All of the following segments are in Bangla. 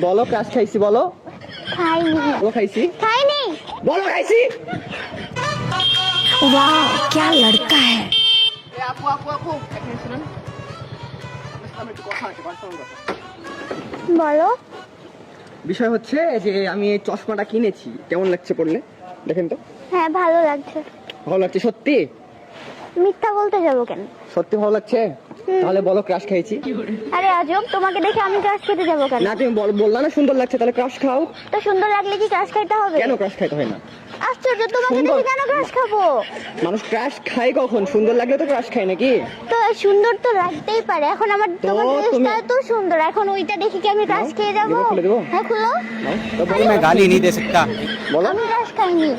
বলো ক্রাশ খাইছি বলো। খাইনি। বলো খাইছি। খাইনি। বলো খাইছি। वाह क्या लड़का है। আপু আপু আপু এক মিনিট শুনুন, আপনার সাথে আমার একটু কথা আছে, পার্সোনাল কথা। বলো। বিষয় হচ্ছে যে আমি এই চশমাটা কিনেছি, কেমন লাগছে পড়লে দেখেন তো। হ্যাঁ ভালো লাগছে। ভালো লাগছে সত্যি? মিথ্যা বলতে যাবো কেন? সত্যি ভালো লাগছে? তাহলে বলো ক্রাশ খাইছি। আরে আজব, তোমাকে দেখে আমি ক্রাশ খেতে যাবো কেন? না তুমি বললা না সুন্দর লাগছে, তাহলে ক্রাশ খাও। তো সুন্দর লাগলে কি ক্রাশ খাইতে হবে? কেন ক্রাশ খাইতে হয় না? আশ্চর্য, তোমাকে সুন্দর। দেখে কেন ক্রাশ খাবো? মানুষ ক্রাশ খায় কখন? সুন্দর লাগলে তো ক্রাশ খায় নাকি? তো সুন্দর তো লাগতেই পারে। এখন আমার তো তোমার তুমি- ড্রেসটা তো সুন্দর, এখন ওইটা দেখে কি আমি ক্রাশ খেয়ে যাবো? দেবো, খুলে দেবো? হ্যাঁ খুলো। নাও, তো বলো मैं गाली नहीं दे सकता। বলো আমি ক্রাশ খাইনি।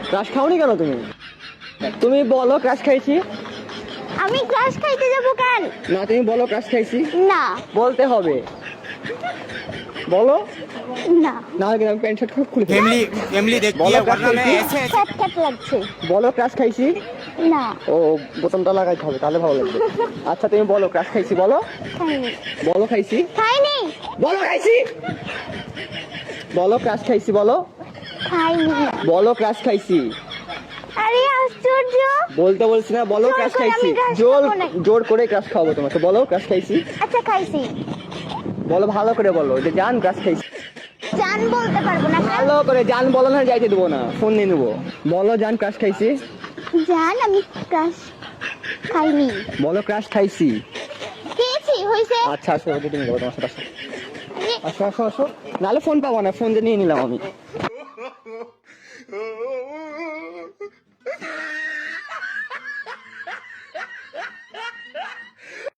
ক্রাশ খাওনি কেন তুমি? তুমি বলো ক্রাশ খাইছি। আমি ক্রাশ খাইতে যাবো কেন? না তুমি বলো ক্রাশ খাইছি। না বলতে হবে। বলো না। না হলে কিন্তু আমি প্যান্ট শার্ট খুলে ফেলবো। फैमिली फैमिली देखती बोलो है क्या वरना मैं कहती? ऐसे খ্যাট খ্যাট লাগছে। বলো ক্রাশ খাইছি। না ও বোতামটা লাগাইতে হবে তাহলে ভালো লাগবে। আচ্ছা তুমি বলো ক্রাশ খাইছি বলো। খাইনি। বলো খাইছি। খাইনি। বলো খাইছি। বলো ক্রাশ খাইছি বলো। খাইনি। বলো ক্রাশ খাইছি। আরে আশ্চর্য। বলতে বলছি না, বলো জোর ক্রাশ করে খাইছি। আমি crush জোর খাবো না। জোর করে ক্রাশ খাওয়াবো তোমাকে। বলো ক্রাশ খাইছি। আচ্ছা খাইছি। বলো ভালো করে বলো যে জান ক্রাশ খাইছি। জান বলতে পারবো না। ভালো করে জান বলো না, যাইতে দেবো না, ফোন নিয়ে নেবো। বলো জান ক্রাশ খাইছি। জান আমি ক্রাশ খাইনি। বলো ক্রাশ খাইছি। খেয়েছি হইছে। আচ্ছা আসো, ওদিকে নিয়ে যাবো তোমার সাথে। আসো আরে, আসো আসো আসো, নাহলে ফোন পাবো না, ফোন যে নিয়ে নিলাম আমি।